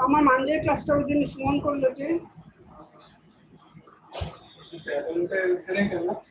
আমার মানডে ক্লাসটা ওই দিন সুমন করলো যে ठीक आहे पण ते नाही करणार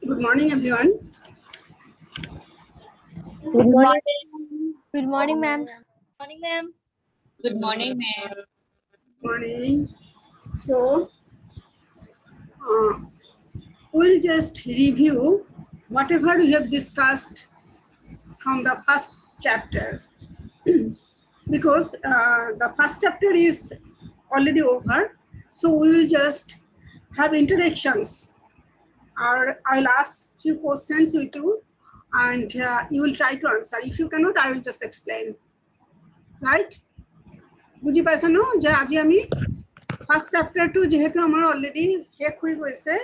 Good morning, everyone. Good morning. Good morning, ma'am. Morning, ma'am. Good morning, ma'am. Morning. So, we'll just review whatever we have discussed from the first chapter because the first chapter is already over. So we will just have interactions, or I'll ask few questions with you and you will try to answer. If you cannot, I will just explain. Right? বুঝি পাইছা ন যে আজি আমি first চ্যাপ্টারটো যেহেতু আমার already শেষ হৈ গৈছে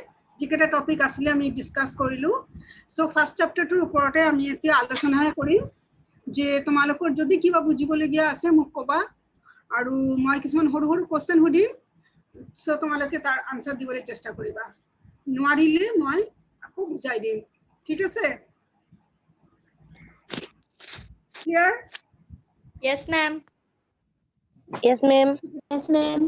যিকেইটা টপিক আছিলে আমি ডিসকাস কৰিলো সো ফার্স্ট চ্যাপ্টারটোৰ ওপৰতে আমি এতিয়া আলোচনা কৰিম যে তোমালোকৰ যদি কিবা বুজিবলগীয়া আছে মোক কবা আৰু মই কিছুমান সৰু সৰু কোৱেশ্চন সুধিম সো তোমালোকে তাৰ আনসার দিবলৈ চেষ্টা কৰিবা নোৱাৰিলে মই আকৌ বুজাই দিম ঠিক আছে clear Yes, ma'am. Yes, ma'am. Yes, ma'am.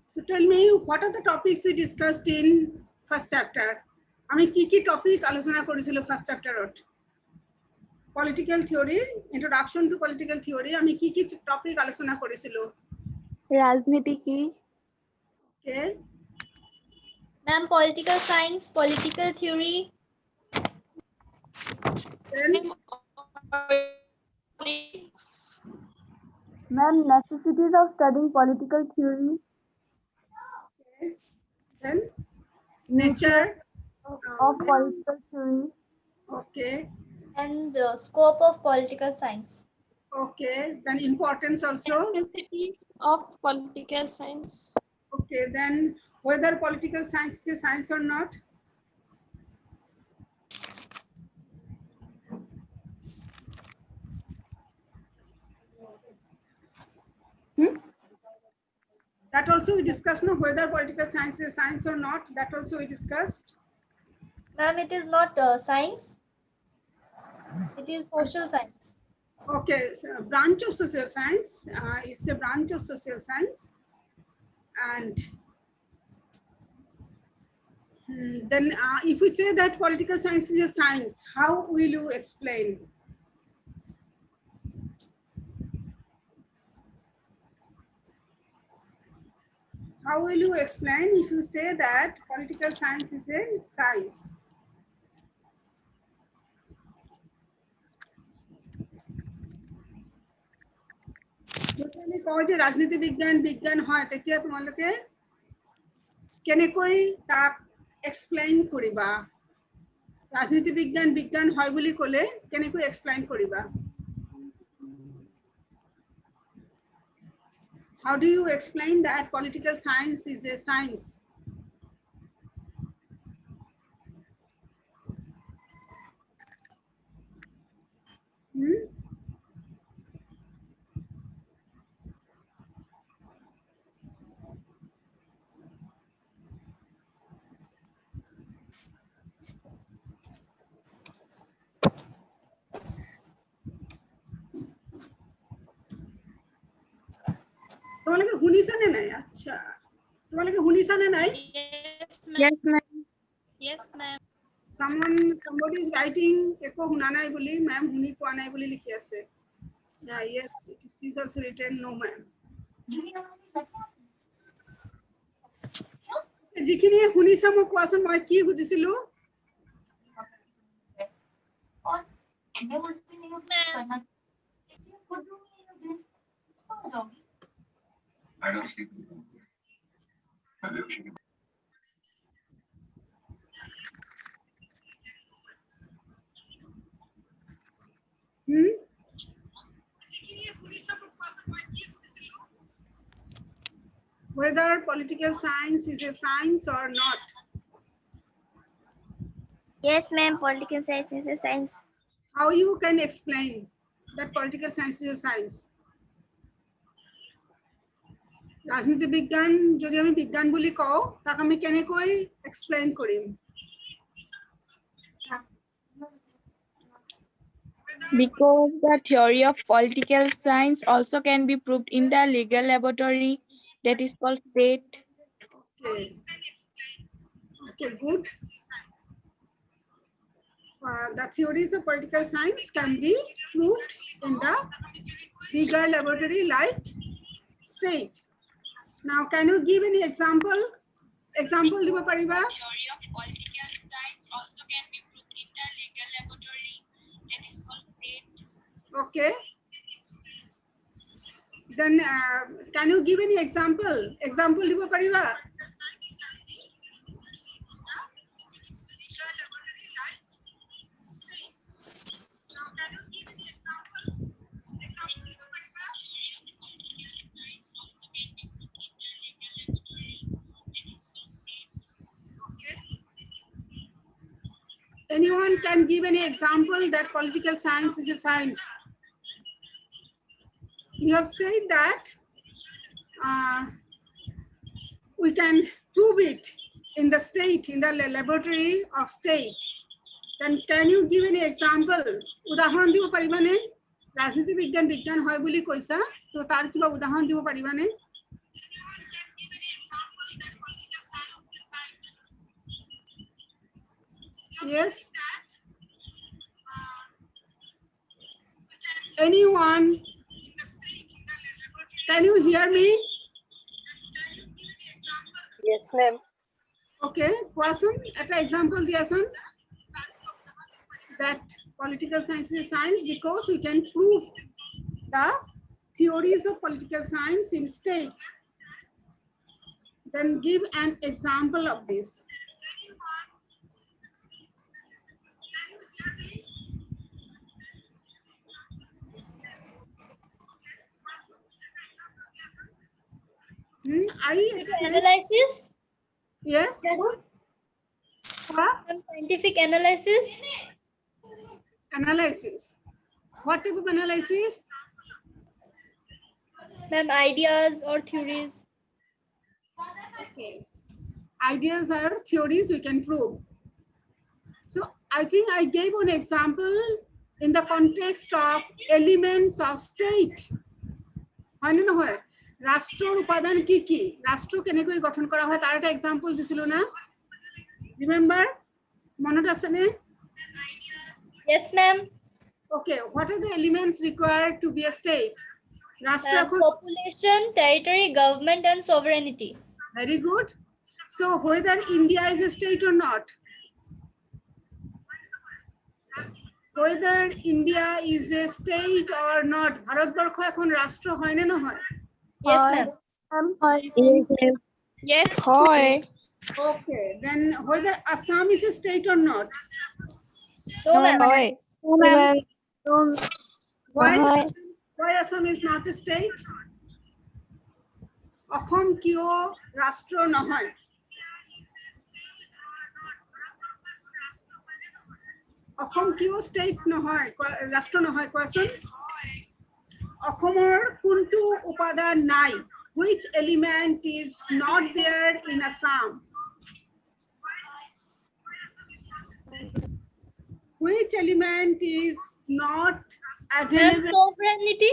So tell me, what are the topics we discussed in first chapter? আমি কি কি টপিক আলোচনা কৰিছিলো ফার্স্ট চ্যাপ্টারত political theory introduction to political theory আমি কি কি টপিক আলোচনা কৰিছিলো রাজনীতি কি ওকে Ma'am, political science, political theory. Then Ma'am, necessities of studying political theory. Okay. Then nature. Of political theory. Okay. And the scope of political science. Okay. Then importance also. Necessity of political science. Okay. Then whether political science is a science or not. That also we discussed, no, whether political science is science or not. That also we discussed. Ma'am, it is not science. It is social science. Okay, so branch of social science is a branch of social science, and then if we say that political science is a science, how will you explain? How will you explain if you say that political science is a science? যদি আমি কওঁ যে ৰাজনীতি বিজ্ঞান বিজ্ঞান হয়, তেতিয়া তোমালোকে কেনেকৈ তাক এক্সপ্লেইন কৰিবা? ৰাজনীতি বিজ্ঞান বিজ্ঞান হয় বুলি ক'লে কেনেকৈ এক্সপ্লেইন কৰিবা? How do you explain that political science is a science? তোমালোকে শুনিছানে নাই? আচ্ছা, তোমালোকে শুনিছানে নাই? Yes, ma'am. Yes, ma'am. Yes, ma'am. Somebody is writing একো শুনা নাই বুলি, ma'am শুনি পোৱা নাই বুলি লিখি আছে. Yeah, yes, it is also written no ma'am. যিখিনি শুনিছা মোক কোৱাচোন, মই কি সুধিছিলো? Whether political science is a science or not. Yes, ma'am. Political science is a science. How you can explain that political science is a science? ৰাজনীতি বিজ্ঞান যদি আমি বিজ্ঞান বুলি কওঁ, তাক আমি কেনেকৈ explain Karim? Because the theory of political science also can be proved in the legal laboratory, that is called state. Okay. Okay, good. The theories of political science can be proved in the legal laboratory like state. Now, can you give any example? Example দিব পাৰিবা? Theory of political science also can be proved in the legal laboratory, that is called state. Okay. Then can you give any example? Example দিব পাৰিবা? Anyone can give any example that political science is a science? You have said that we can prove it in the state, in the laboratory of state. Then can you give any example? উদাহৰণ দিব পাৰিবানে? ৰাজনীতি বিজ্ঞান বিজ্ঞান হয় বুলি কৈছা, তো তাৰ কিবা উদাহৰণ দিব পাৰিবানে? Yes. Anyone? Can you hear me? Yes, ma'am. Okay, কোৱাচোন এটা example দিয়াচোন. That political science is a science because we can prove the theories of political science in state. Then give an example of this. I explain. Analysis. Yes. What? Scientific analysis. Analysis. What type of analysis? Ma'am, ideas or theories. Okay. Ideas are theories we can prove. So I think I gave an example in the context of elements of state. হয় না হয় রাষ্ট্রের উপাদান কি কি রাষ্ট্র কেনেকৈ গঠন করা হয় তার একটা এক্সাম্পল দিছিল না রিমেম্বার মনত আছে নে Yes, ma'am. Okay, what are the elements required to be a state? রাষ্ট্র এখন Population, territory, government, and sovereignty. Very good. So whether India is a state or not, whether India is a state or not, Bharatvarsha এখন রাষ্ট্র হয় না হয়? Yes, ma'am. Yes. Hoy. Okay, then whether Assam is a state or not? No, ma'am. Hoy. Why Assam is not a state? অসম কিয় ৰাষ্ট্ৰ নহয়? অসম কিয় state নহয় ৰাষ্ট্ৰ নহয় কোৱাচোন? অসমৰ কোনটো উপাদান নাই? Which element is not there in Assam? Which element is not Ma'am, available? sovereignty.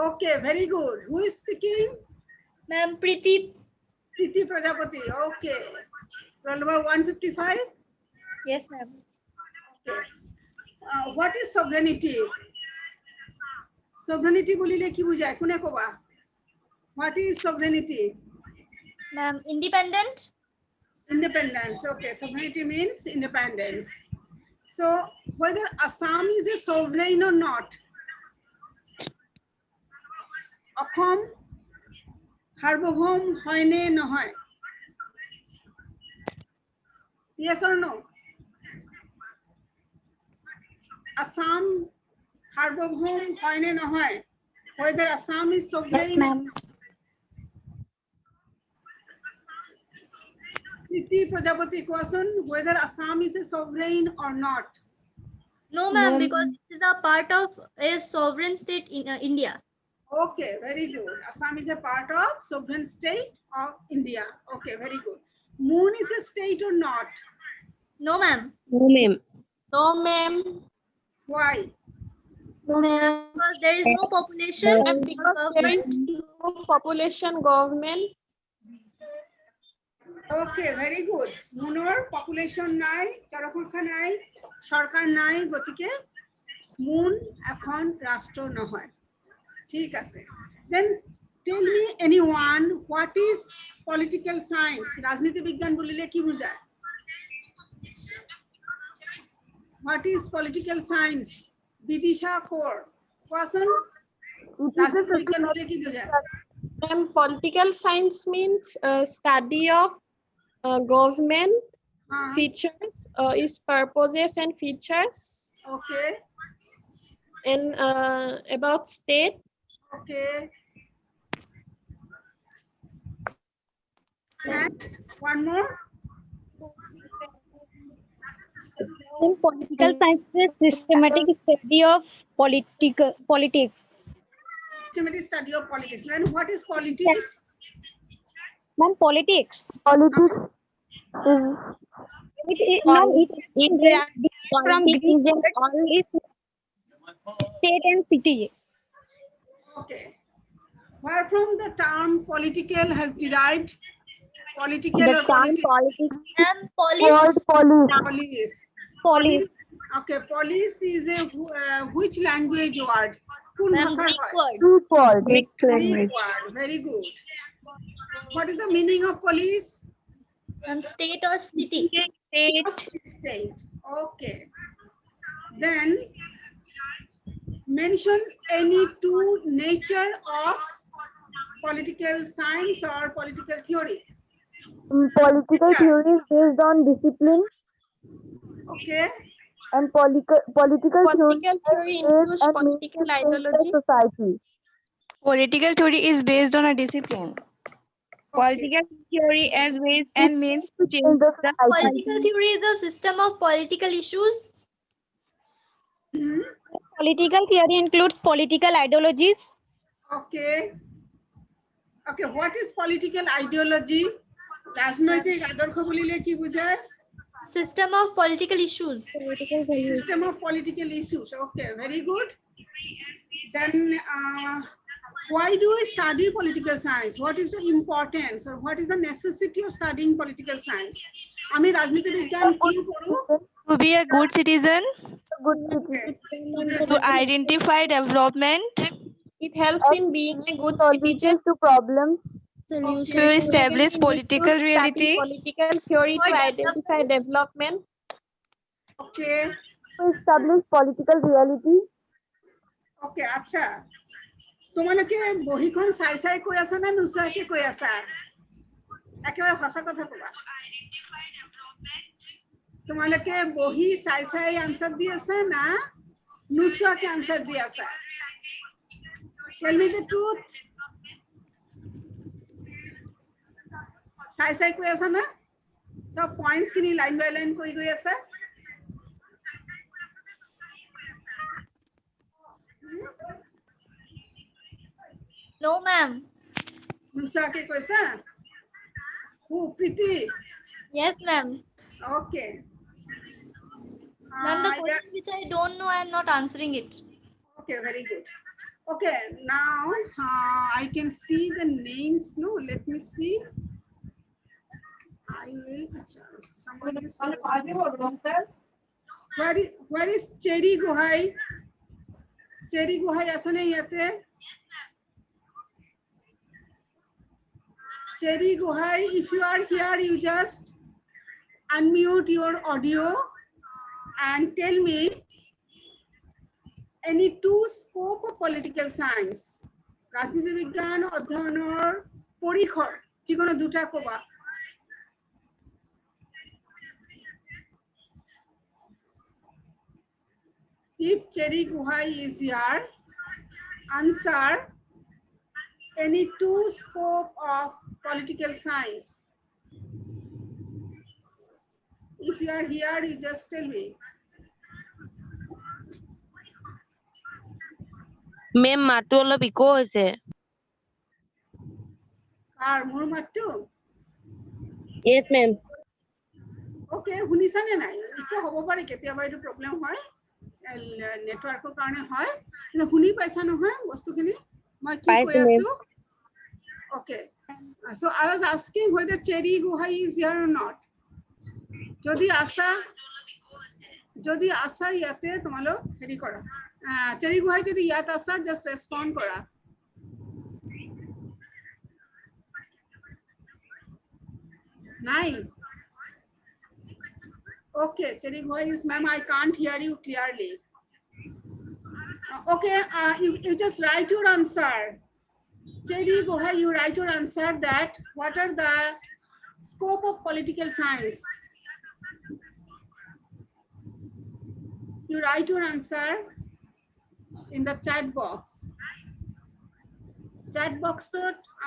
Okay, very good. Who is speaking? Ma'am, Preeti. Priti Prajapati. Okay. Roll number 155. Yes, ma'am. Okay. What is sovereignty? Sovereignty bolile ki bujhay? Kune koba? What is sovereignty? Ma'am, independent. Independence. Okay. Sovereignty means independence. So whether Assam is a sovereign or not, অসম সার্বভৌম হয় নে নহয়? Yes or no? Assam সার্বভৌম হয় নে নহয়? Whether Assam is sovereign? Yes, ma'am. Priti Prajapati question, whether Assam is a sovereign or not? No, ma'am, because it is a part of a sovereign state in India. Okay, very good. Assam is a part of sovereign state of India. Okay, very good. Moon is a state or not? No, ma'am. No, ma'am. Why? No, ma'am. Because there is no population. And because there is no population government. Okay, very good. Moonor population নাই, জনসংখ্যা নাই, সরকার নাই, গতিকে moon এখন রাষ্ট্র নহয়। ঠিক আছে। Then tell me anyone what is political science? রাজনীতি বিজ্ঞান বলিলে কি বোঝায়? What is political science? Bidisha কোর। কোৱাচোন রাজনীতি বিজ্ঞান বলিলে কি বোঝায়? And political science means study of government features, its purposes and features, Okay. and about state. Okay. And one more. In political science is systematic study of politics. Systematic study of politics. And what is politics? Ma'am, politics. From is state and city. Okay. Where from the term political has derived? Political The or term politics? Ma'am, police. Police. Police. Okay, police is a which language word? কোন Ma'am, ভাষার Greek word? word. Greek Greek word. Very good. What is the meaning of police? Ma'am, state or city. State. Okay. Then mention any two nature of political science or political theory. Political Nature. theory is based on discipline, Okay. and political theory Political theory is includes and means to political change the ideology. society. Political theory is based on a discipline. Okay. Political theory as ways and means to To change change the the society. Political theory is a system of political issues. Mhm. Political theory includes political ideologies. Okay. Okay. What is political ideology? রাজনৈতিক আদর্শ বলিলে কি বোঝায়? System of political issues. System of political issues. Okay, very good. Then why do we study political science? What is the importance or what is the necessity of studying political science? আমি রাজনীতি বিজ্ঞান কি করব? To be a good citizen, Good Okay. to identify development, it helps in being a good citizen. solutions to problems. To establish political reality, political theory to For identify development. Okay. To establish political reality. Okay, আচ্ছা তোমালোকে বহিখন চাই চাই কৈ আছা না নুচুৱাকে কৈ আছা একেবাৰে সঁচা কথা ক'বা তোমালোকে বহি চাই চাই আনসার দি আছা না নুচুৱাকে আনসার দি আছা tell me the truth চাই চাই কৈ আছা না সব পয়েন্টস খিনি লাইন বাই লাইন কৈ গৈ আছা No, ma'am. নুচুৱাকে কৈছা প্ৰীতি Yes, ma'am. okay Ma'am, the yeah. question which I don't know, I am not answering it. Okay, very good. Okay, now I can see the names. No, let me see. I will. Somebody is. Where is Cherry Gohai? Cherry Gohai asane yate. Cherry Gohai, if you are here, you just unmute your audio and tell me any two scope of political science. রাজনীতি বিজ্ঞান অধ্যয়নৰ পৰিসৰ যিকোনো দুটা কবা if Cherry Guhai is here answer any two scope of political science if you are here you just tell me মেম মাতো অলপ eco হৈছে আর মোৰ মাতটো yes ma'am ওকে শুনিছানে নাই ইকো হ'ব পাৰে কেতিয়াবা এইটো প্ৰবলেম হয় নেটৱৰ্কৰ কাৰণে হয় কিন্তু শুনি পাইছা নহয় বস্তুখিনি মই কি কৈ আছো okay so I was asking whether Cherry Guhai is here or not যদি আসা ইয়াতে তোমালোক হেৰি কৰা Cherry Guhai যদি ইয়াত আসা just respond কৰা নাই okay Cherry Guhai is ma'am I can't hear you clearly okay you just write your answer Cherry Guhai you write your answer that what are the scope of political science you write your answer in the chat box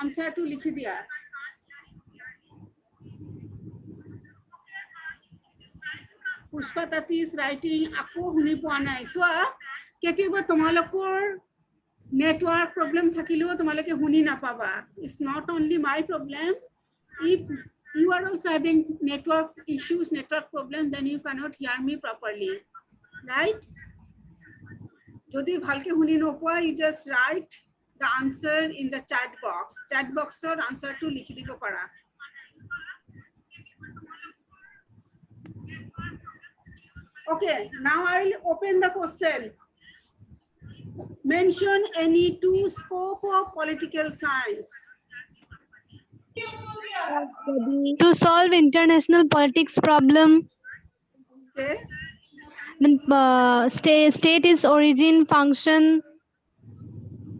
answer to likhi diya Pushpa Tati is writing ako huni poa nai so ketiba tomalokor network problem thakileo tomaloke huni na paba it's not only my problem if you are also having network issues network problem then you cannot hear me properly right jodi bhalke huni nopoa you just write the answer in the chat box or answer to likhi dibo para okay now I will open the question mention any two scope of political science To solve international politics problem, okay Then state is origin, function,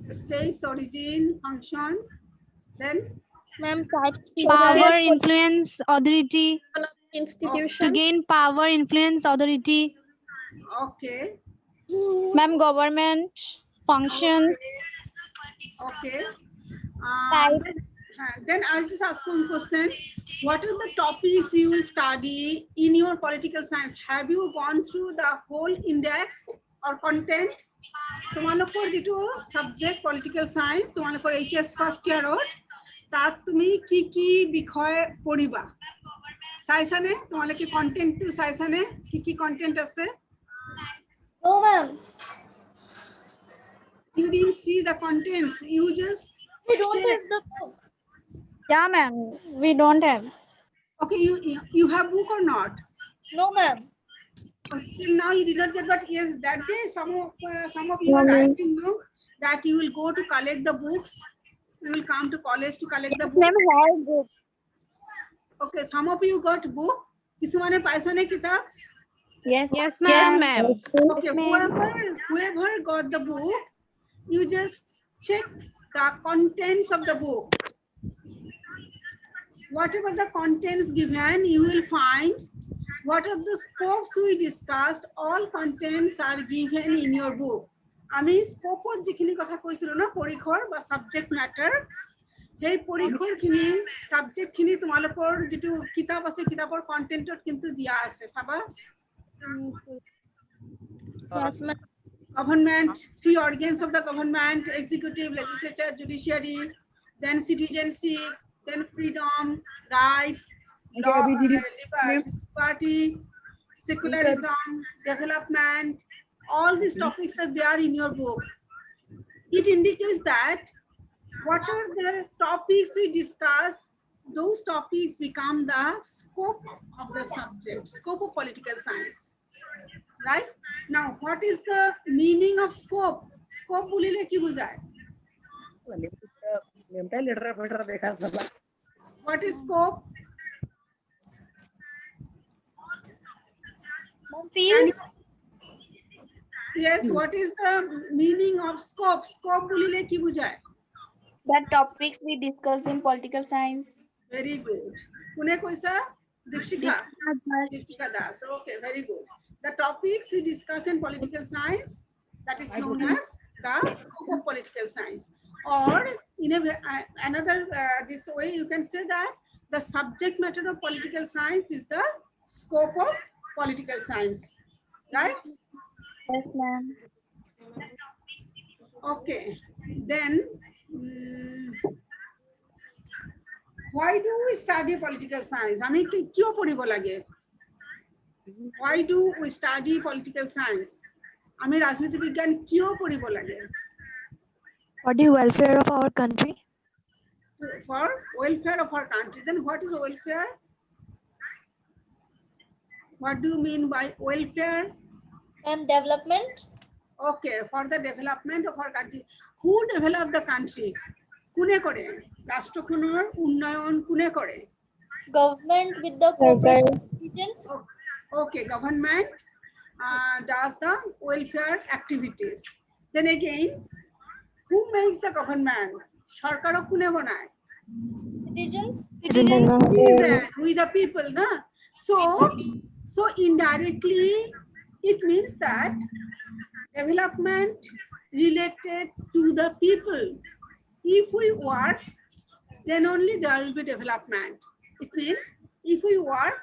State's origin, function, then Ma'am, types, power, features, influence, authority. To institution. gain power, influence, authority. okay, Ma'am, government, function, okay. type. Then I'll just ask one question. What are the topics you will study in your political science? Have you gone through the whole index or content? তোমালোকৰ যেটো subject political science, তোমালোকৰ HS first year তাত তুমি কি কি বিষয় পঢ়িবা? চাইছানে? তোমালোকে কন্টেন্টটো চাইছানে? কি কি কন্টেন্ট আছে? No, ma'am. You didn't see the contents. You just We don't check. have the book. Yeah, ma'am. We don't have. Okay, you have book or not? No, ma'am. Till now you did not get, but yes, that day some of you are writing no, that you will go to collect the books. You will come to college to collect the Ma'am, books. have book. Okay, some of you got book. Kisumane paisa ne kitab? Yes. Yes, ma'am. Okay, whoever got the book, you just check the contents of the book. Whatever the contents given, you will find what are the scopes we discussed. All contents are given in your book. আমি স্কোপত যিখিনি কথা কৈছিলো না পৰীক্ষৰ বা subject ম্যাটাৰ সেই পৰীক্ষৰ খিনি subject খিনি তোমালোকৰ যেটো কিতাপ আছে কিতাপৰ কন্টেন্টত কিন্তু দিয়া আছে চাবা Yes, ma'am. government, 3 organs of the government: executive, legislature, judiciary, then citizenship, then freedom, rights, law, liberty, secularism, development. All these topics are there in your book. It indicates that what are the topics we discuss, those topics become the scope of the subject, scope of political science. Right? Now, what is the meaning of scope? Scope bolile ki bujhay? What is scope? Fields. Yes, what is the meaning of scope? Scope bolile ki bujhay? The topics we discuss in political science. Very good. Kune koisa? Dipshika Das. Okay, very good. The topics we discuss in political science, that is known as the scope of political science. Or in another this way, you can say that the subject matter of political science is the scope of political science. Right? Yes, ma'am. Okay. Then, why do we study political science? I mean, kyo poribo lage? Why do we study political science? I mean, rajniti vigyan kyo poribo lage? For the welfare of our country. For welfare of our country. Then what is welfare? What do you mean by welfare? And development. Okay, for the development of our country. Who developed the country? Kune kore? Rashtrokhonor unnayon kune kore? Government with the cooperation of citizens. Okay, government does the welfare activities. Then again, who makes the government? Sarkar kune banay? Citizens. Citizen, we the people, na? So indirectly, it means that development related to the people. If we work, then only there will be development. It means if we work,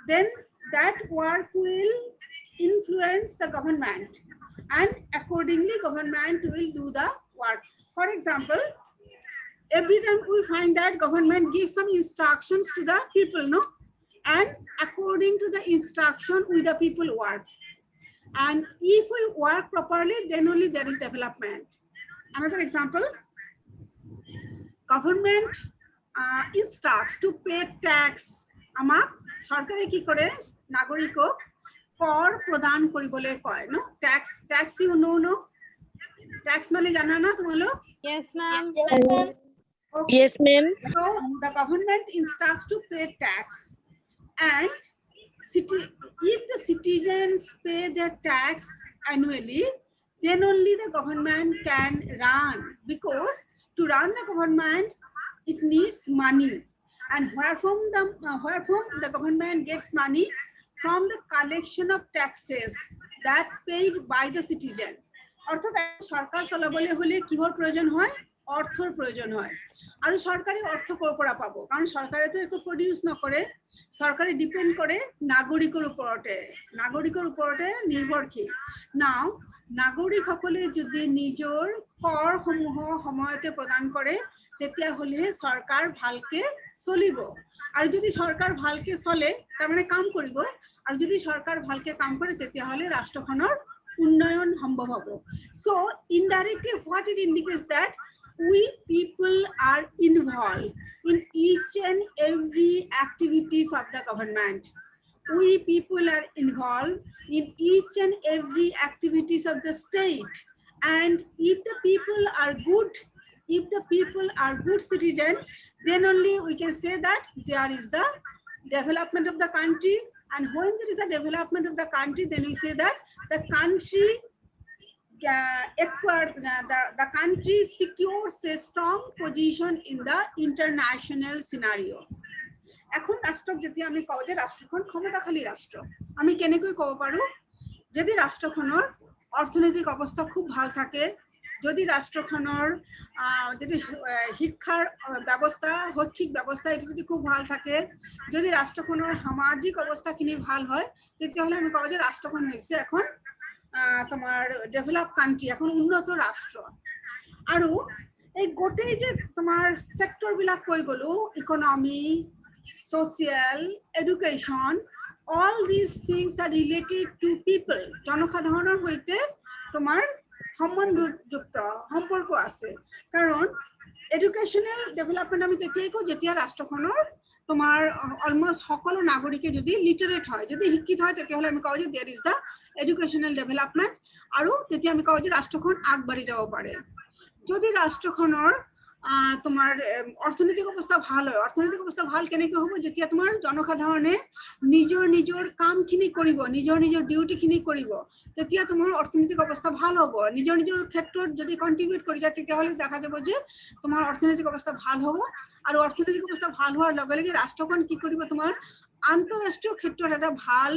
then that work will influence the government, and accordingly government will do the work. For example, every time we find that government gives some instructions to the people, no? And according to the instruction, we the people work. And if we work properly, then only there is development. Another example, government instructs to pay tax. Amak sarkare ki kore nagoriko kor pradhan koribole koy, no? Tax you know, no? Tax mane jana na tumalo? Yes, ma'am. Yes, ma'am. Okay. Yes, ma'am. So the government instructs to pay tax, and if the citizens pay their tax annually, then only the government can run, because to run the government it needs money. And where from the government gets money? From the collection of taxes that paid by the citizen. অর্থাৎ সরকার চালাবলৈ হলে কিহৰ প্ৰয়োজন হয়? অৰ্থৰ প্ৰয়োজন হয়। আৰু সরকারি অর্থ ক'ৰ পৰা পাব? কাৰণ সরকারে তো একো প্ৰডিউস নকৰে। সরকারে ডিপেন্ড কৰে নাগৰিকৰ ওপৰতে নিৰ্ভৰশীল। নাও নাগৰিকসকলে যদি নিজৰ কৰসমূহ সময়তে প্ৰদান কৰে, তেতিয়াহ'লে সরকার ভালকে চলিব। আৰু যদি সরকার ভালকে চলে, তাৰমানে কাম কৰিব, আৰু যদি সরকার ভালকে কাম কৰে, তেতিয়াহ'লে ৰাষ্ট্ৰখনৰ উন্নয়ন সম্ভৱ হ'ব। So indirectly what it indicates that we people are involved in each and every activities of the government. We people are involved in each and every activities of the state. And if the people are good citizen, then only we can say that there is the development of the country. And when there is a development of the country, then we say that the country the country secures a strong position in the international scenario. এখন রাষ্ট্রক যেতিয়া আমি কওঁ যে ৰাষ্ট্ৰখন ক্ষমতাশালী ৰাষ্ট্ৰ, আমি কেনেকৈ ক'ব পাৰো? যদি ৰাষ্ট্ৰখনৰ অৰ্থনৈতিক অৱস্থা খুব ভাল থাকে, যদি ৰাষ্ট্ৰখনৰ যদি শিক্ষাৰ ব্যৱস্থা, শৈক্ষিক ব্যৱস্থা এটো যদি খুব ভাল থাকে, যদি ৰাষ্ট্ৰখনৰ সামাজিক অৱস্থাখিনি ভাল হয়, তেতিয়াহ'লে আমি কওঁ যে ৰাষ্ট্ৰখন হৈছে এখন তোমার ডেভেলপ কান্ট্রি, এখন উন্নত রাষ্ট্র। আৰু এই গোটেই যে তোমার সেক্টর বিলাক কৈ গলো, economy, social, education, all these things are related to people, জনসাধাৰণৰ সৈতে তোমার সম্বন্ধযুক্ত, সম্পৰ্ক আছে। কারণ এডুকেশনাল ডেভেলপমেন্ট আমি তেতিয়াই কওঁ যেতিয়া ৰাষ্ট্ৰখনৰ তোমার অলমোস্ট সকলো নাগরিকে যদি লিটারেট হয়, যদি শিক্ষিত হয়, তেতিয়াহ'লে আমি কওঁ যে there is the educational development, আৰু তেতিয়া আমি কওঁ যে ৰাষ্ট্ৰখন আগবাঢ়ি যাব পাৰে। যদি ৰাষ্ট্ৰখনৰ তোমার অর্থনৈতিক অবস্থা ভাল হয়, অর্থনৈতিক অবস্থা ভাল কেনেকৈ হ'ব? যেতিয়া তোমাৰ জনসাধাৰণে নিজৰ কামখিনি কৰিব, নিজৰ ডিউটিখিনি কৰিব, তেতিয়া তোমাৰ অর্থনৈতিক অবস্থা ভাল হ'ব। নিজৰ ক্ষেত্ৰত যদি কন্ট্রিবিউট কৰি যায়, তেতিয়াহ'লে দেখা যাব যে তোমাৰ অর্থনৈতিক অবস্থা ভাল হ'ব। আৰু অর্থনৈতিক অবস্থা ভাল হোৱাৰ লগে লগে ৰাষ্ট্ৰখন কি কৰিব? তোমাৰ আন্তঃৰাষ্ট্ৰীয় ক্ষেত্ৰত এটা ভাল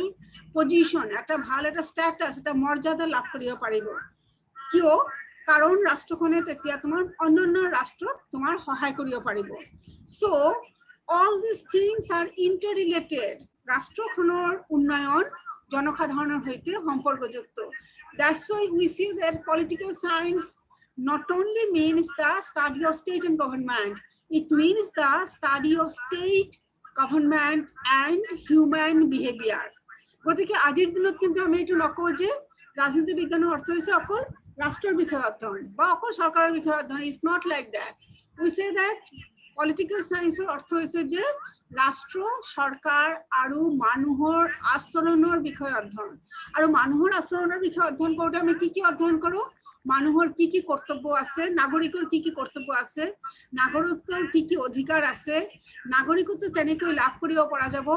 পজিশন, এটা ভাল এটা স্ট্যাটাস, এটা মৰ্যাদা লাভ কৰিব পাৰিব। কিয়? কারণ রাষ্ট্রখনে তেতিয়া তোমার অন্যান্য রাষ্ট্র তোমার সহায় করিব পারিব। So all this things are ইন্টাররিলেটেড। রাষ্ট্রখনৰ উন্নয়ন জনসাধাৰণৰ সৈতে সম্পৰ্কযুক্ত। That's why we see that political science not only means the study of state and government, it means the study of state, government and human behavior. গতিকে আজিৰ দিনত কিন্তু আমি এইটো নকওঁ যে ৰাজনীতি বিজ্ঞানৰ অৰ্থ হৈছে অকল রাষ্ট্রের বিষয় অধ্যয়ন বা অকল সরকারের বিষয় অধ্যয়ন। Is not like that. We say that political সায়েন্সের অর্থ হয়েছে যে রাষ্ট্র, সরকার আৰু মানুহৰ আচৰণৰ বিষয় অধ্যয়ন। আৰু মানুহৰ আচৰণৰ বিষয় অধ্যয়ন কৰোঁতে আমি কি অধ্যয়ন কৰোঁ? মানুহৰ কি কৰ্তব্য আছে, নাগৰিকৰ কি কৰ্তব্য আছে, নাগৰিকৰ কি অধিকাৰ আছে, নাগৰিকত্ব কেনেকৈ লাভ কৰিব পৰা যাব,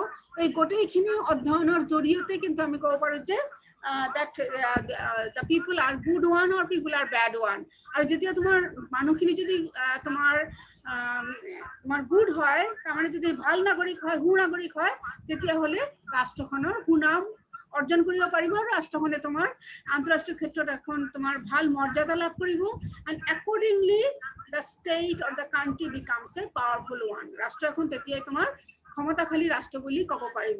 এই গোটেইখিনি অধ্যয়নৰ জৰিয়তে কিন্তু আমি ক'ব পাৰোঁ যে that the people are good one or people are bad one. আর যেতিয়া তোমার মানুহখিনি যদি তোমার গুড হয়, তার মানে যদি ভাল নাগরিক হয়, সুনাগরিক হয়, তেতিয়া হলে রাষ্ট্রখনৰ সুনাম অর্জন কৰিব পাৰিব, আৰু ৰাষ্ট্ৰখনে তোমাৰ আন্তঃৰাষ্ট্ৰীয় ক্ষেত্ৰত এখন তোমাৰ ভাল মৰ্যাদা লাভ কৰিব। and accordingly the state or the country becomes a powerful one. ৰাষ্ট্ৰ এখন তেতিয়াই তোমাৰ ক্ষমতাশালী রাষ্ট্র বলি কব পাৰিব।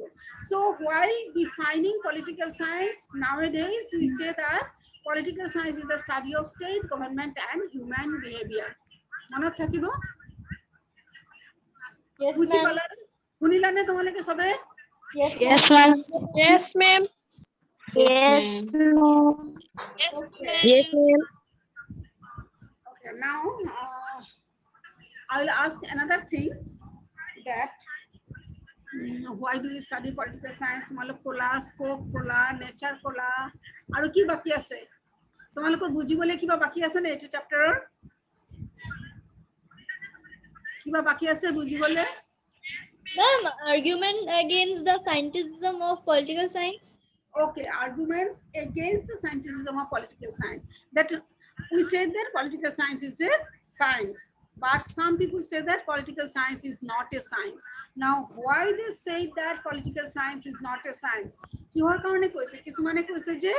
So while defining political science nowadays, we say that political science is the study of state, government and human behavior. মনত থাকিব? বুজি পালা? শুনিলানে তোমালোকে সবে? Yes, ma'am. Yes, ma'am. Yes, ma'am. Yes, ma'am. Okay, now I will ask another thing, that why do you study political science? তোমালোক কোলা, scope কোলা, nature কোলা, আৰু কি বাকি আছে? তোমালোকৰ বুজিবলে কিবা বাকি আছে নে? এইটো চ্যাপ্টাৰৰ কিবা বাকি আছে বুজিবলে? Ma'am, argument against the scientism of political science. Okay, arguments against the scientism of political science. That we said that political science is a science, but some people say that political science is not a science. Now, why they say that political science is not a science? কিহৰ কাৰণে কৈছে? কিছুমানে কৈছে যে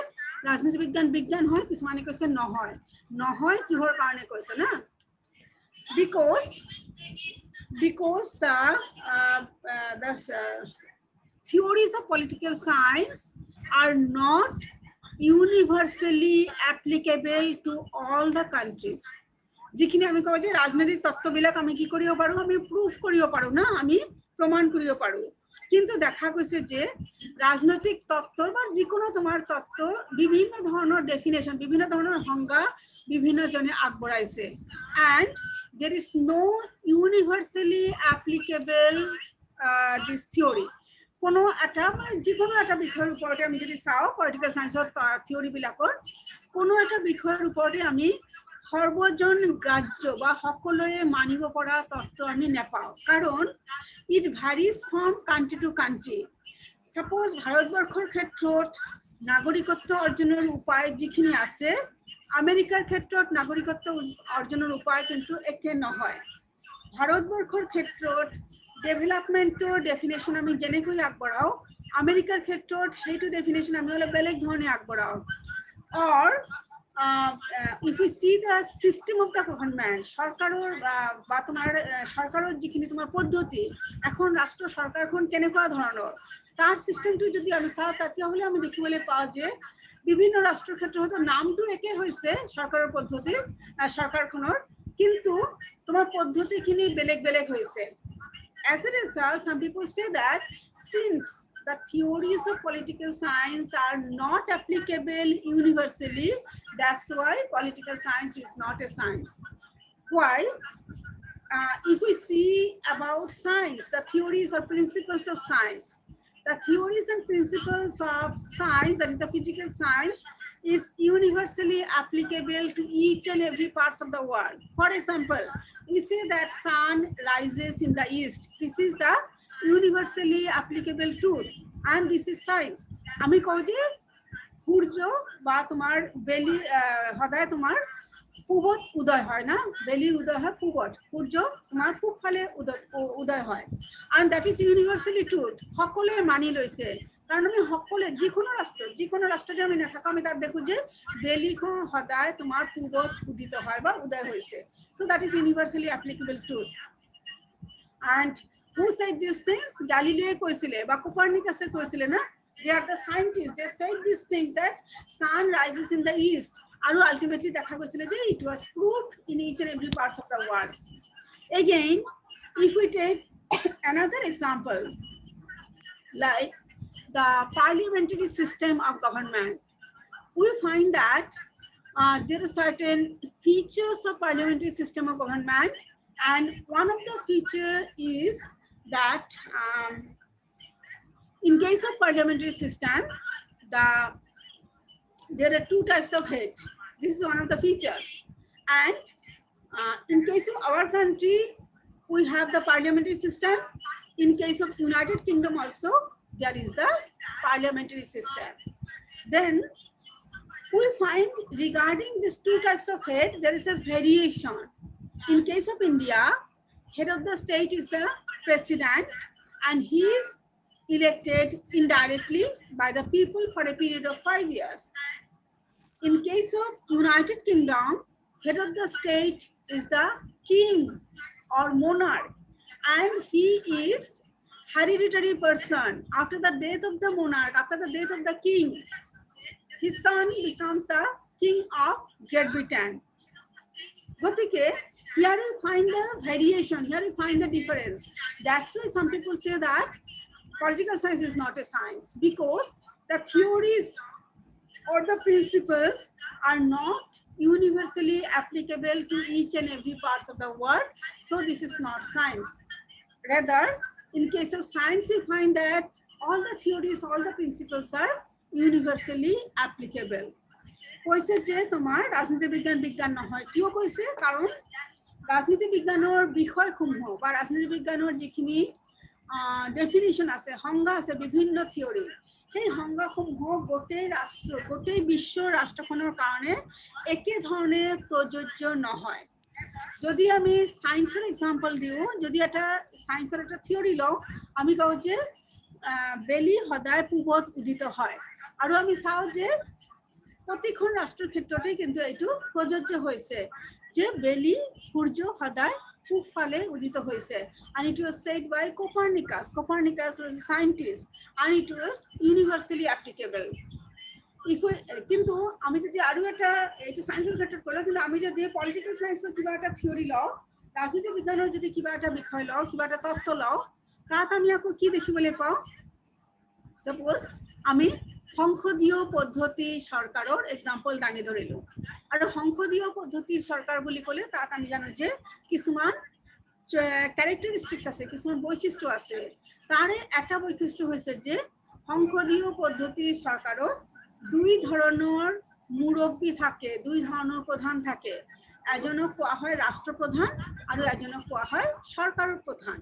ৰাজনীতি বিজ্ঞান বিজ্ঞান হয়, কিছুমানে কৈছে নহয়। নহয় কিহৰ কাৰণে কৈছে না? Because the theories of political science are not universally applicable to all the countries. যিখিনি আমি কওঁ যে ৰাজনৈতিক তত্ত্ববিলাক আমি কি কৰিব পাৰো, আমি প্ৰুফ কৰিব পাৰো না, আমি প্ৰমাণ কৰিব পাৰো। কিন্তু দেখা গৈছে যে ৰাজনৈতিক তত্ত্বৰ বা যিকোনো তোমাৰ তত্ত্ব বিভিন্ন ধৰণৰ ডেফিনেশ্যন, বিভিন্ন ধৰণৰ সংজ্ঞা বিভিন্নজনে আগবঢ়াইছে। And there is no universally applicable this theory. কোনো এটা মানে যিকোনো এটা বিষয়ৰ ওপৰতে আমি যদি চাওঁ পলিটিকেল সায়েন্সৰ থিওৰিবিলাকৰ কোনো এটা বিষয়ৰ ওপৰতে আমি সৰ্বজন গ্ৰাহ্য বা সকলোৱে মানিব পৰা তত্ত্ব আমি নেপাওঁ, কাৰণ it varies from country to country. Suppose ভাৰতবৰ্ষৰ ক্ষেত্ৰত নাগৰিকত্ব অৰ্জনৰ উপায় যিখিনি আছে, আমেৰিকাৰ ক্ষেত্ৰত নাগৰিকত্ব অৰ্জনৰ উপায় কিন্তু একে নহয়। ভাৰতবৰ্ষৰ ক্ষেত্ৰত ডেভেলপমেন্টৰ ডেফিনেশ্যন আমি যেনেকৈ আগবঢ়াওঁ, আমেৰিকাৰ ক্ষেত্ৰত সেইটো ডেফিনেশ্যন আমি অলপ বেলেগ ধৰণে আগবঢ়াওঁ। Or if we see the system of the government, সরকারের বা তোমার সরকারের যিখিনি তোমার পদ্ধতি, এখন রাষ্ট্র সরকারখন কেনেকুৱা ধৰণৰ তাৰ সিস্টেমটো যদি আমি চাওঁ, তেতিয়াহ'লে আমি দেখিবলৈ পাওঁ যে বিভিন্ন ৰাষ্ট্ৰৰ ক্ষেত্ৰত হয়তো নামটো একে হৈছে সরকারের পদ্ধতিৰ সরকারখনৰ, কিন্তু তোমার পদ্ধতিখিনি বেলেগ বেলেগ হৈছে। As a result, some people say that since the theories of political science are not applicable universally, that's why political science is not a science. Why? If we see about science, the theories or principles of science, the theories and principles of science, that is the physical science, is universally applicable to each and every parts of the world. For example, we say that sun rises in the east. This is the universally applicable truth, and this is science. আমি কওঁ যে সূর্য বা তোমার বেলি সদায় তোমার পূবত উদয় হয় না, বেলির উদয় হয় পূবত, সূর্য তোমার পূব ফালে উদয় হয়, and that is universally truth. সকলে মানি লৈছে, কারণ আমি সকলে যিকোনো রাষ্ট্রতে আমি নাথাকো, আমি তাত দেখো যে বেলিখন সদায় তোমার পূবত উদিত হয় বা উদয় হৈছে। So that is universally applicable truth. And who said these things? Galileo কৈছিলে বা কোপার্নিকাসে কৈছিলে না, they are the scientists, they said these things that sun rises in the east, and ultimately দেখা গৈছিলে যে it was proved in each and every parts of the world. Again, if we take another example like the parliamentary system of government, we find that there are certain features of parliamentary system of government, and one of the feature is that in case of parliamentary system, there are two types of head. This is one of the features, and in case of our country, we have the parliamentary system. In case of United Kingdom also, there is the parliamentary system. Then we find regarding these two types of head, there is a variation. In case of India, head of the state is the president, and he is elected indirectly by the people for a period of 5 years. In case of United Kingdom, head of the state is the king or monarch, and he is hereditary person. After the death of the monarch, after the death of the king, his son becomes the king of Great Britain. গতিকে here we find the variation, here we find the difference. That's why some people say that political science is not a science, because the theories or the principles are not universally applicable to each and every parts of the world. So this is not science. Rather, in case of science, you find that all the theories, all the principles are universally applicable. কৈছে যে তোমার রাজনীতি বিজ্ঞান বিজ্ঞান নহয়, কিয় কৈছে? কারণ রাজনীতি বিজ্ঞানৰ বিষয়সমূহ বা ৰাজনীতি বিজ্ঞানৰ যিখিনি ডেফিনিশ্যন আছে, সংজ্ঞা আছে, বিভিন্ন থিয়ৰী। সেই সংজ্ঞাসমূহ গোটেই ৰাষ্ট্ৰ, গোটেই বিশ্বৰ ৰাষ্ট্ৰখনৰ কাৰণে একেধৰণে প্ৰযোজ্য নহয়। যদি আমি সায়েন্সৰ এক্সাম্পল দিওঁ, যদি এটা সায়েন্সৰ এটা থিয়ৰী লওঁ, আমি কওঁ যে বেলি সদায় পূবত উদিত হয়, আৰু আমি চাওঁ যে প্ৰতিখন ৰাষ্ট্ৰৰ ক্ষেত্ৰতে কিন্তু এইটো প্ৰযোজ্য হৈছে যে বেলি সূৰ্য সদায় পূব ফালে উদিত হৈছে। And it was said by Copernicus. Copernicus was a scientist and it was universally applicable. কিন্তু আমি যদি আৰু এটা এইটো সায়েন্সৰ ক্ষেত্ৰত ক'লো, কিন্তু আমি যদি পলিটিকেল সায়েন্সৰ কিবা এটা থিয়ৰী লওঁ, ৰাজনীতি বিজ্ঞানৰ যদি কিবা এটা বিষয় লওঁ, কিবা এটা তত্ত্ব লওঁ, তাত আমি আকৌ কি দেখিবলৈ পাওঁ? সাপোজ আমি সংসদীয় পদ্ধতি চৰকাৰৰ এক্সাম্পল দাঙি ধৰিলোঁ, আৰু সংসদীয় পদ্ধতি চৰকাৰ বুলি ক'লে তাত আমি জানো যে কিছুমান ক্যারেক্টারিস্টিক্স আছে, কিছুমান বৈশিষ্ট্য আছে। তাৰে এটা বৈশিষ্ট্য হৈছে যে সংসদীয় পদ্ধতি চৰকাৰত দুই ধৰণৰ মুৰব্বী থাকে, দুই ধৰণৰ প্ৰধান থাকে। এজনক কোৱা হয় ৰাষ্ট্ৰপ্ৰধান আৰু এজনক কোৱা হয় চৰকাৰৰ প্ৰধান।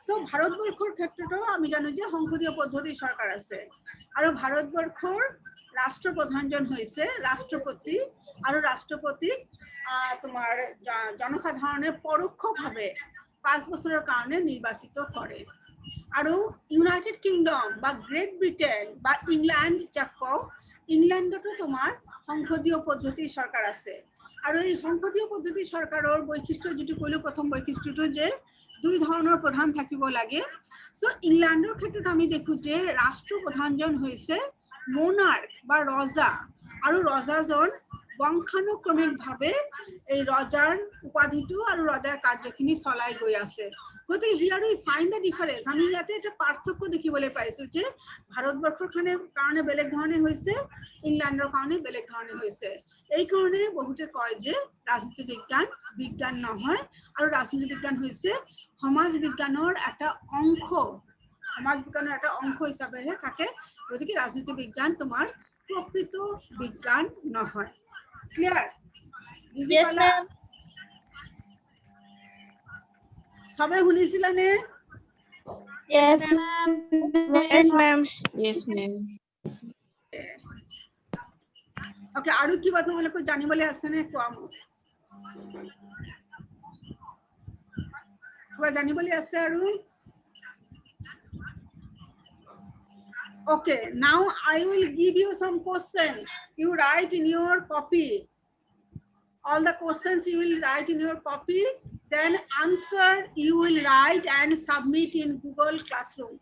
সো ভাৰতবৰ্ষৰ ক্ষেত্ৰতো আমি জানো যে সংসদীয় পদ্ধতি চৰকাৰ আছে, আৰু ভাৰতবৰ্ষৰ ৰাষ্ট্ৰপ্ৰধানজন হৈছে ৰাষ্ট্ৰপতি, আৰু ৰাষ্ট্ৰপতিক তোমাৰ জনসাধাৰণে পৰোক্ষভাৱে 5 বছৰৰ কাৰণে নিৰ্বাচিত কৰে। আৰু ইউনাইটেড কিংডম বা গ্ৰেট ব্ৰিটেন বা ইংলেণ্ড যাক কওঁ, ইংলেণ্ডতো তোমাৰ সংসদীয় পদ্ধতি চৰকাৰ আছে। আৰু এই সংসদীয় পদ্ধতি চৰকাৰৰ বৈশিষ্ট্য যিটো ক'লো, প্ৰথম বৈশিষ্ট্যটো যে দুই ধৰণৰ প্ৰধান থাকিব লাগে। সো ইংলেণ্ডৰ ক্ষেত্ৰত আমি দেখো যে ৰাষ্ট্ৰপ্ৰধানজন হৈছে মোনাৰ্ক বা ৰজা, আৰু ৰজাজন বংশানুক্ৰমিকভাৱে এই ৰজাৰ উপাধিটো আৰু ৰজাৰ কাৰ্যখিনি চলাই গৈ আছে। গতিকে হিয়াৰ উই ফাইণ্ড দ্য ডিফাৰেন্স। আমি ইয়াতে এটা পাৰ্থক্য দেখিবলৈ পাইছো যে ভাৰতবৰ্ষৰ কাৰণে বেলেগ ধৰণে হৈছে, ইংলেণ্ডৰ কাৰণে বেলেগ ধৰণে হৈছে। এই কাৰণে বহুতে কয় যে ৰাজনীতি বিজ্ঞান বিজ্ঞান নহয়, আৰু ৰাজনীতি বিজ্ঞান হৈছে সমাজ বিজ্ঞানৰ এটা অংশ, সমাজ বিজ্ঞানৰ এটা অংশ হিচাপেহে থাকে। গতিকে ৰাজনীতি বিজ্ঞান তোমাৰ প্ৰকৃত বিজ্ঞান নহয়। ক্লিয়াৰ? বুজি Yes, পালা? ma'am. সবে শুনিছিলানে? Yes, Yes, ma'am. Yes, ma'am. ওকে, আৰু কিবা তোমালোকৰ জানিবলৈ আছে নে? কোৱা মোক। কিবা জানিবলৈ আছে আৰু? Okay, now I will give you some questions. You write in your copy. All the questions you will write in your copy, then answer you will write and submit in Google Classroom.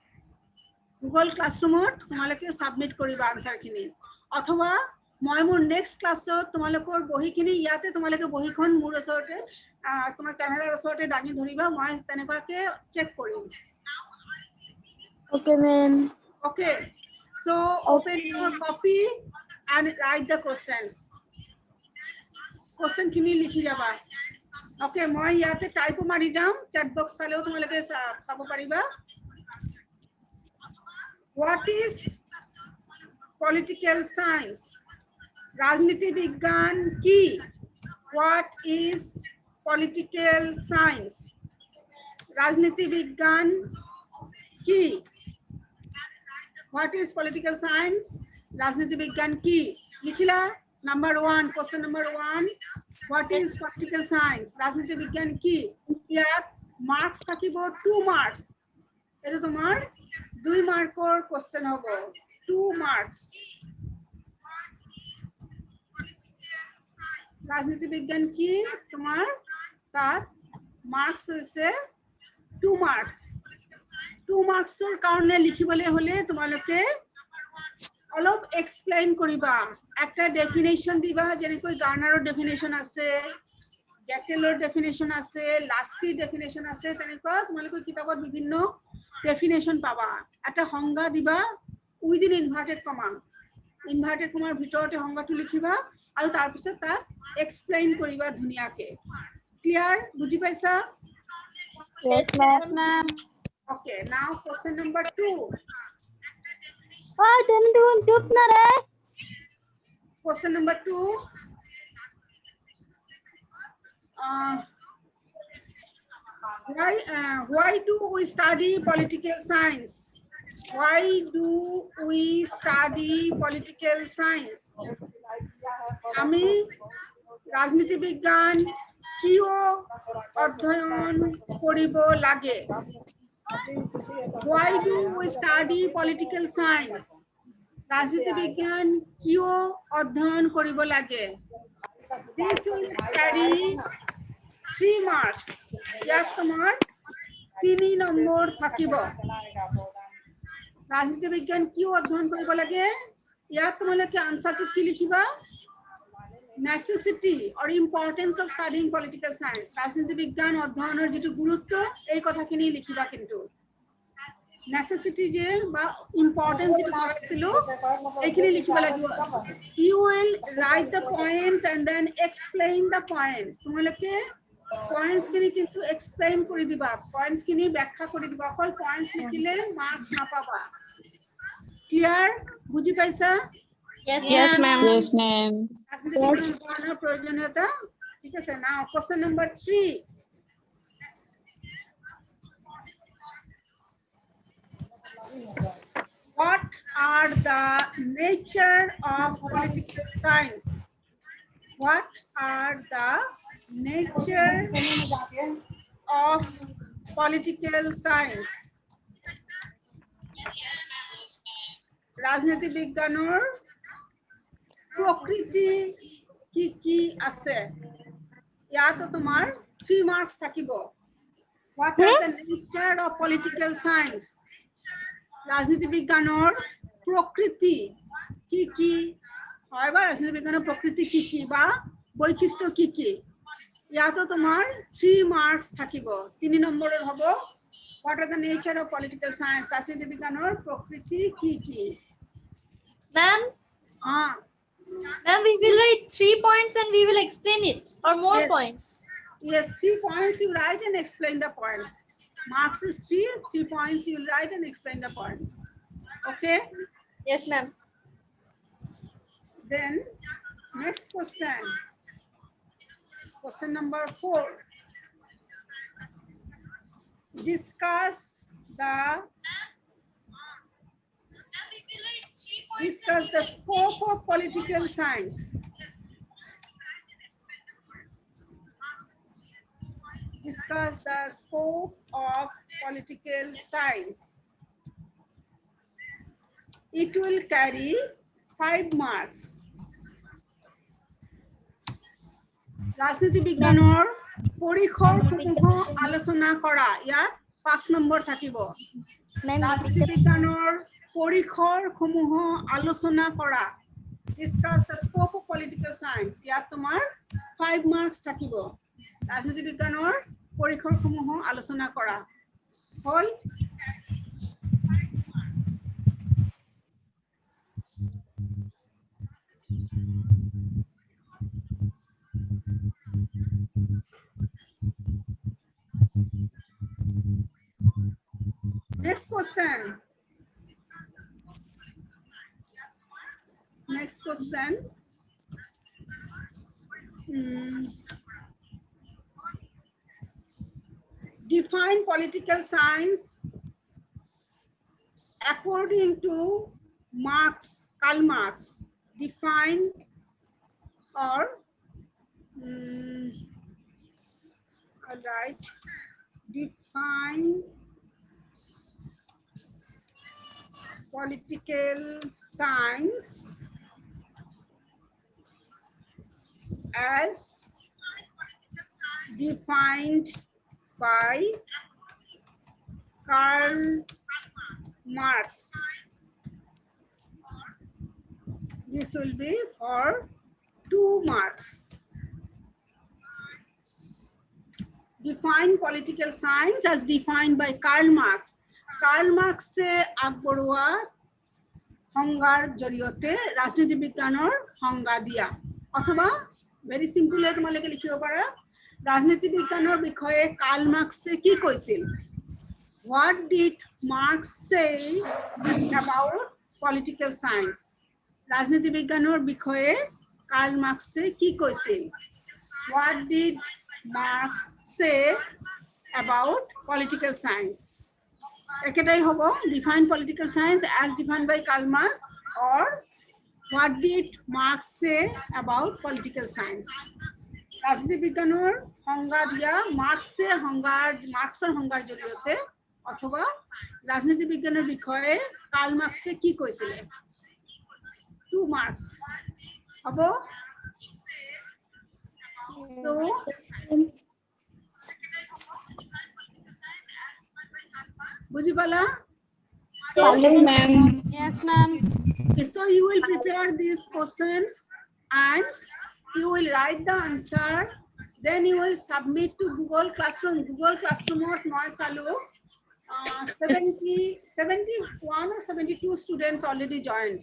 Google Classroom তোমালোকে submit কৰিবা আনসাৰখিনি, অথবা মই মোৰ next ক্লাছত তোমালোকৰ বহিখিনি ইয়াতে তোমালোকে বহিখন মোৰ ওচৰতে তোমাৰ কেমেৰাৰ ওচৰতে দাঙি ধৰিবা, মই তেনেকুৱাকে check Karim. Okay, ma'am. Okay, so open your copy and write the questions. Question খিনি লিখি যাবা। Okay, মই ইয়াতে টাইপো মাৰি যাম, chat box চালেও তোমালোকে চাব পাৰিবা। What is political science? রাজনীতি বিজ্ঞান কি? What is political science? রাজনীতি বিজ্ঞান কি? What is political science? রাজনীতি বিজ্ঞান কি? লিখিলা? Number 1, question number 1. What is political science? রাজনীতি বিজ্ঞান কি? ইয়াত মার্কস থাকিব 2 মার্কস। এটা তোমার 2 মার্কৰ question হ'ব, 2 মার্কস। রাজনীতি বিজ্ঞান কি? তোমার তাত মার্কস হৈছে 2 মার্কস। 2 মার্কসৰ কাৰণে লিখিবলৈ হলে তোমালোকে অলপ এক্সপ্লেইন কৰিবা, একটা ডেফিনেশন দিবা, যেনেকৈ গাৰ্নাৰৰ ডেফিনেশন আছে, গেটেলৰ ডেফিনেশন আছে, লাস্কিৰ ডেফিনেশন আছে, তেনেকুৱা তোমালোকৰ কিতাপত বিভিন্ন ডেফিনেশন পাবা। এটা সংজ্ঞা দিবা উইদিন ইনভাৰ্টেড কমা, ইনভাৰ্টেড কমাৰ ভিতৰতে সংজ্ঞাটো লিখিবা, আৰু তাৰ পিছত তাক এক্সপ্লেইন কৰিবা ধুনীয়াকে। ক্লিয়াৰ? বুজি পাইছা? Yes, ma'am. Okay, now question number 2. Question number 2. Why do we study political science? Why do we study political science? আমি রাজনীতি বিজ্ঞান কিয় অধ্যয়ন কৰিব লাগে? Why do we study political science? রাজনীতি বিজ্ঞান কিয় অধ্যয়ন কৰিব লাগে? This will carry 3 marks. ইয়াত তোমাৰ 3 নম্বৰ থাকিব। ৰাজনীতি বিজ্ঞান কিয় অধ্যয়ন কৰিব লাগে? ইয়াত তোমালোকে আনসাৰটো কি লিখিবা? Necessity or importance of studying political science. ৰাজনীতি বিজ্ঞান অধ্যয়নৰ যেটো গুৰুত্ব এই কথাখিনি লিখিবা কিন্তু। Necessity যে বা importance যেটো কৈছিলো এইখিনি লিখিব লাগিব। You will write the points and then explain the points. তোমালোকে points খিনি কিন্তু explain কৰি দিবা। Points খিনি ব্যাখ্যা কৰি দিবা। অকল points লিখিলে marks নাপাবা। Clear? বুজি পাইছা? Yes, ma'am. Yes, ma'am. প্রয়োজনীয়তা ঠিক আছে। Now question number 3. What are the nature of political science? What are the nature of political science? রাজনীতি বিজ্ঞানৰ প্ৰকৃতি কি কি আছে? ইয়াতো তোমাৰ 3 marks থাকিব। What are the nature of political science? ৰাজনীতি বিজ্ঞানৰ প্ৰকৃতি কি কি হয় বা ৰাজনীতি বিজ্ঞানৰ প্ৰকৃতি কি কি বা বৈশিষ্ট্য কি কি? ইয়াতো তোমাৰ 3 marks থাকিব। 3 নম্বৰৰ হ'ব What are the nature of political science? ৰাজনীতি বিজ্ঞানৰ প্ৰকৃতি কি কি? Ma'am, Ma'am, we will write 3 points and we will explain it, or more Yes. points. Yes, 3 points you write and explain the points. Marks is 3 points you write and explain the points. Okay? Yes, ma'am. Then next question. Question number 4. Discuss the scope of political science. Discuss the scope of political science. It will carry 5 marks. ৰাজনীতি বিজ্ঞানৰ পৰিসৰসমূহ আলোচনা কৰা। ইয়াত 5 number থাকিব। ৰাজনীতি বিজ্ঞানৰ পৰিসৰসমূহ আলোচনা কৰা। Discuss the scope of political science. ইয়াত তোমাৰ 5 marks থাকিব। ৰাজনীতি বিজ্ঞানৰ পৰিসৰসমূহ আলোচনা কৰা। হল? Next question. Next question. Define political science according to Marx, Karl Marx. Define or all right. Define political science as defined by Karl Marx. This will be for 2 marks. Define political science as defined by Karl Marx. Karl Marx se আগবঢ়োৱা সংজ্ঞাৰ জৰিয়তে ৰাজনীতি বিজ্ঞানৰ সংজ্ঞা দিয়া। অথবা very simple তোমালোকে লিখিব পাৰা ৰাজনীতি বিজ্ঞানৰ বিষয়ে কার্ল মার্ক্সে কি কৈছিল? What did Marx say about political science? ৰাজনীতি বিজ্ঞানৰ বিষয়ে কার্ল মার্ক্সে কি কৈছিল? What did Marx say about political science. একেটাই হব, define political science as defined by Karl Marx, or what did Marx say about political science. রাজনীতি বিজ্ঞানৰ সংজ্ঞা দিয়া মার্ক্সৰ সংজ্ঞাৰ জৰিয়তে অথবা ৰাজনীতি বিজ্ঞানৰ বিষয়ে কার্ল মার্ক্সে কি কৈছিলে। 2 marks হব। So বুঝি পালা? So Yes, ma'am. Yes, ma'am. So you will prepare these questions and you will write the answer. Then you will submit to Google Classroom. Google Classroom moi salu 71 or 72 students already joined.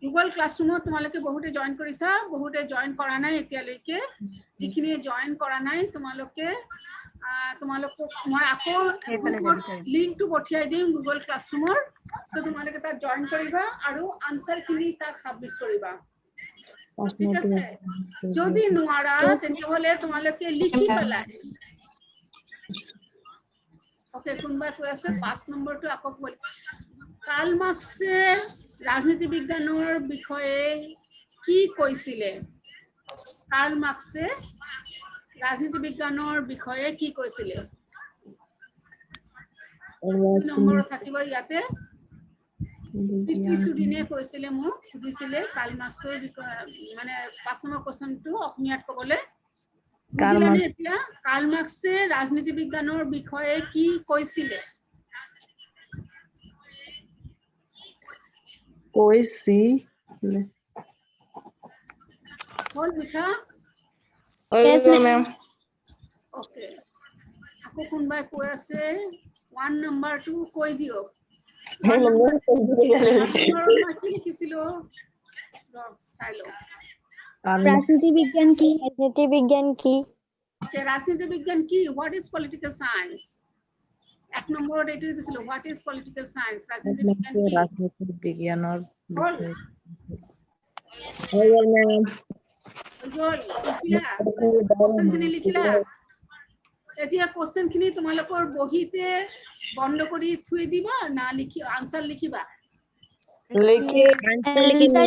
Google Classroom তোমালোকে বহুতে join কৰিছা, বহুতে join কৰা নাই এতিয়ালৈকে। যিখিনি join কৰা নাই তোমালোকে মই আকৌ লিংকটো পঠিয়াই দিম গুগল ক্লাছৰুমৰ। সো তোমালোকে তাত জয়েন কৰিবা আৰু আনসাৰখিনি তাত সাবমিট কৰিবা। ঠিক আছে? যদি নোৱাৰা তেতিয়াহলে তোমালোকে লিখি পেলাই। ওকে, কোনবাই কৈ আছে 5 নম্বৰটো আকৌ বল। কার্ল মার্ক্সে রাজনীতি বিজ্ঞানৰ বিষয়ে কি কৈছিলে? কার্ল মার্ক্সে রাজনীতি বিজ্ঞানৰ বিষয়ে কি কৈছিলে? নম্বৰ থাকিব ইয়াতে। প্ৰীতিসুদিনে কৈছিলে, মোক সুধিছিলে কার্ল মার্ক্সৰ বিষয়ে, মানে 5 নম্বৰ কোৱেশ্চনটো অসমীয়াত ক'বলে। বুজিলানে এতিয়া? কার্ল মার্ক্সে রাজনীতি বিজ্ঞানৰ বিষয়ে কি কৈছিলে? হল লিখা? Yes, ma'am. ওকে, আকৌ কোনবাই কৈ আছে 1 নম্বৰটো কৈ দিয়ক। মই কি লিখিছিলো চাই লওঁ। রাজনীতি বিজ্ঞান কি? রাজনীতি বিজ্ঞান কি? Okay, রাজনীতি বিজ্ঞান কি? What is political science? 1 নম্বৰত এইটো দিছিল, what is political science? রাজনীতি বিজ্ঞান কি? রাজনীতি বিজ্ঞানৰ হল লিখিলা? কোৱেশ্চনখিনি লিখিলা? এতিয়া কোৱেশ্চনখিনি তোমালোকৰ বহিতে বন্ধ কৰি থৈ দিবা না লিখি আনসার লিখিবা? Answer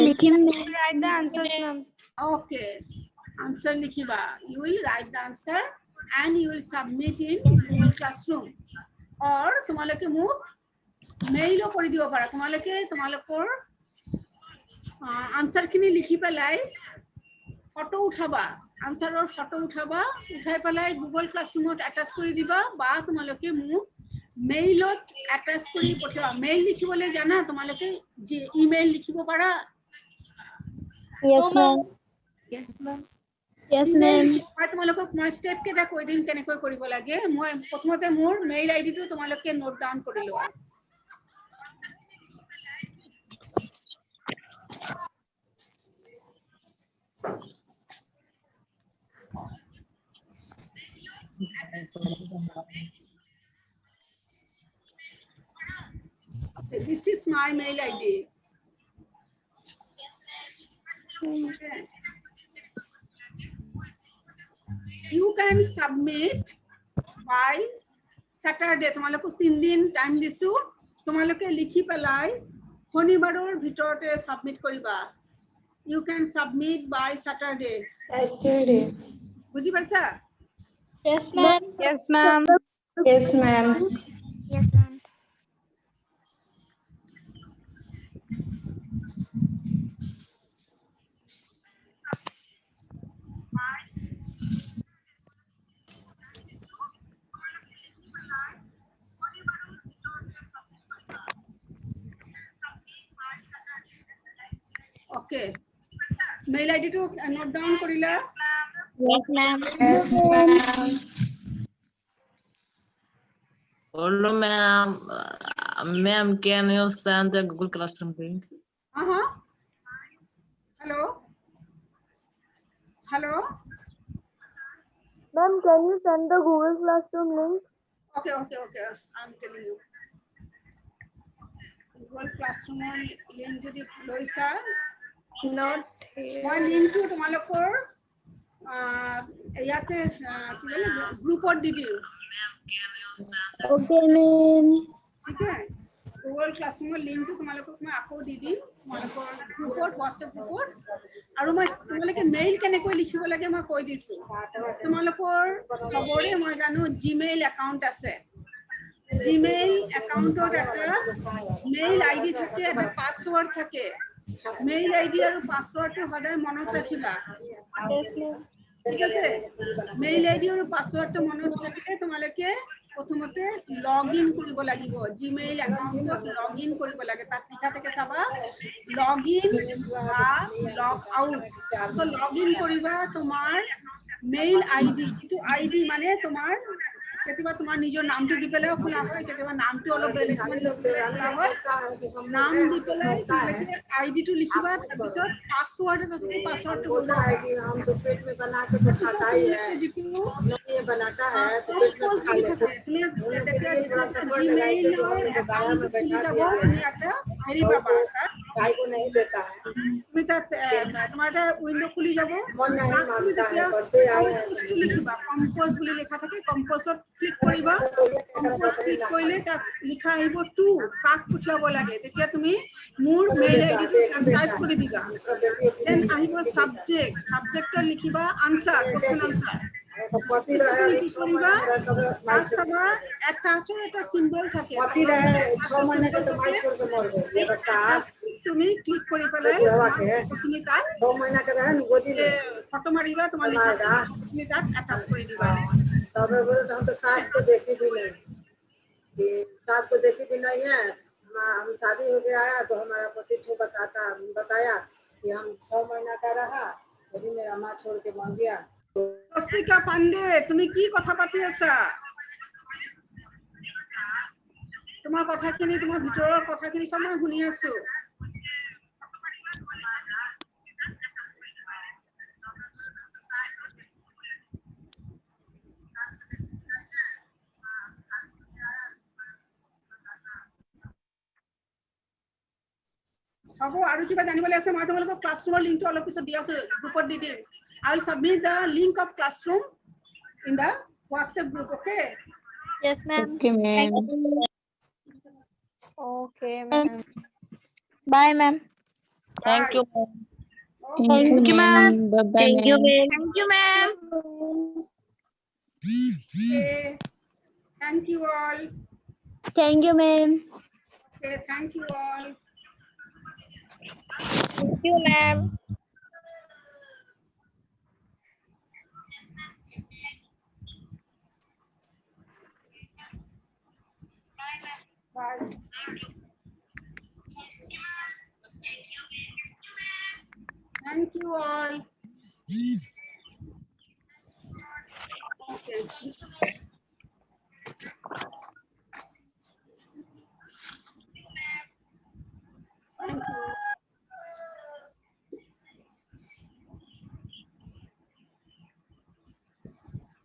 লিখিম। Write the answers, ma'am. Okay, answer likhiba. You will write the answer and you will submit in Google Classroom. Or তোমালোকে মোক মেইলও কৰি দিব পাৰা। তোমালোকৰ আনসার খিনি লিখি পেলাই ফটো উঠাবা, আনসাৰৰ ফটো উঠাবা, উঠাই পেলাই গুগল ক্লাছৰুমত এটাচ কৰি দিবা, বা তোমালোকে মোক মেইলত এটাচ কৰি পঠিয়াবা। মেইল লিখিবলৈ জানা তোমালোকে? যে ইমেইল লিখিব পাৰা? Yes, ma'am. Yes, ma'am. মই তোমালোকক মই স্টেপ কেইটা কৈ দিম কেনেকৈ কৰিব লাগে। মই প্ৰথমতে মোৰ মেইল আইডিটো তোমালোকে নোট ডাউন কৰি লোৱা। This is my mail ID. Okay. You can submit by Saturday. তোমালোকক 3 দিন টাইম দিছো, তোমালোকে লিখি পেলাই শনিবাৰৰ ভিতৰতে সাবমিট কৰিবা। You can submit by Saturday. বুজি পাইছা? Yes, ma'am. Yes, ma'am. Yes, ma'am. Yes, ma'am. Okay. Mail ID to note down কৰিলা? Yes, ma'am. Yes, ma'am. Hello, ma'am. Ma'am, can you send the Google Classroom link? Hello? Hello? Ma'am, can you send the Google Classroom link? Okay. I'm telling you. Google Classroom link যদি লৈছা, Not here. মই লিংকটো তোমালোকৰ ইয়াতে গ্ৰুপত দি দিওঁ। Okay, ma'am. ठीक है गूगल क्लासरूम लिंक तो তোমালোকক মই আকৌ দি দিম তোমালোকৰ গ্ৰুপত WhatsApp গ্ৰুপত আৰু মই তোমালোকে মেইল কেনেকৈ লিখিব লাগে মই কৈ দিছো তোমালোকৰ সবৰে মই জানো জিমেইল একাউন্ট আছে জিমেইল একাউন্টত এটা মেইল আইডি থাকে এটা পাসওয়ার্ড থাকে মেইল আইডি আৰু পাসওয়ার্ডটো সদায় মনত ৰাখিবা ঠিক আছে মেইল আইডি আৰু পাসওয়ার্ডটো মনত ৰাখিলে তোমালোকে প্ৰথমতে লগইন কৰিব লাগিব জিমেইল একাউন্টত লগইন কৰিব লাগে তাত লিখা থাকে চাবা লগইন বা লগ আউট সো লগইন কৰিবা তোমাৰ মেইল আইডি কিন্তু আইডি মানে তোমাৰ কেতিয়াবা তোমাৰ নিজৰ নামটো দি পেলাই খোলা হয় কেতিয়াবা নামটো অলপ বেলেগ মানে খোলা হয় নাম দি পেলাই তোমালোকে আইডিটো লিখিবা তাৰপিছত পাসওয়ার্ড আছে পাসওয়ার্ডটো বলবা हम तो पेट में बना के तो खाता ही है ये बनाता है तो पेट में खा लेता है তুমি उनके लिए थोड़ा सपोर्ट लगाई জিমেইল थे तो हमने जो गाया में बैठा दिया है তুমি একটা হেৰি और পাবা वो তাত गाय को नहीं देता है তুমি তাত তোমাৰ এটা উইন্ডো খুলি যাব मन नहीं তাত তুমি मानता है তেতিয়া बढ़ते आए हैं কম্পোজটো লিখিবা কম্পোজ বুলি লিখা থাকে কম্পোজত ক্লিক কৰিবা কম্পোজ ক্লিক কৰিলে তাত লিখা আহিব টু কাক পঠিয়াব লাগে তেতিয়া তুমি মোৰ মেইল আইডিটো টাইপ কৰি দিবা দেন আহিব সাবজেক্ট সাবজেক্টত লিখিবা আনসার কোশ্চেন আনসার पति रहे अभी 6 महीने का रहे तब माई তাত চাবা একটা আছে একটা সিম্বল থাকে पति रहे 6 महीने का तो माई छोड़ के मर गए ये बच्चा তুমি ক্লিক কৰি পেলাই बुढ़वा के ফটোখিনি তাত 6 महीना का रहे ना गोदी में ফটো মাৰিবা তোমাৰ हमारा লিখাখিনি তাত এটাচ কৰি দিবা तब बोले तो हम तो सास को देखी भी नहीं कि सास को देखी भी नहीं है हम शादी हो गया आया तो हमारा पति को बताया कि हम 6 महीना का रहा तभी मेरा माँ छोड़ के मर गया স্বস্তিকা পাণ্ডে তুমি কি কথা পাতি আছা তোমাৰ কথাখিনি তোমাৰ ভিতৰৰ কথাখিনি সব মই শুনি আছো হ'ব আৰু কিবা জানিবলৈ আছে মই তোমালোকক ক্লাছৰুমৰ লিংকটো অলপ পিছত দি আছো গ্ৰুপত দি দিম I will submit the link of classroom in the WhatsApp group, okay? Yes, ma'am. Okay, ma'am. Okay, ma'am. Bye, ma'am. Thank you. Okay. Thank you, ma'am. Bye, bye, Thank you, ma'am. ma'am. Thank you, ma'am. Okay. Thank you all. Thank you, ma'am. Okay, thank you all. Thank you, ma'am. Bye. Thank you all. Okay.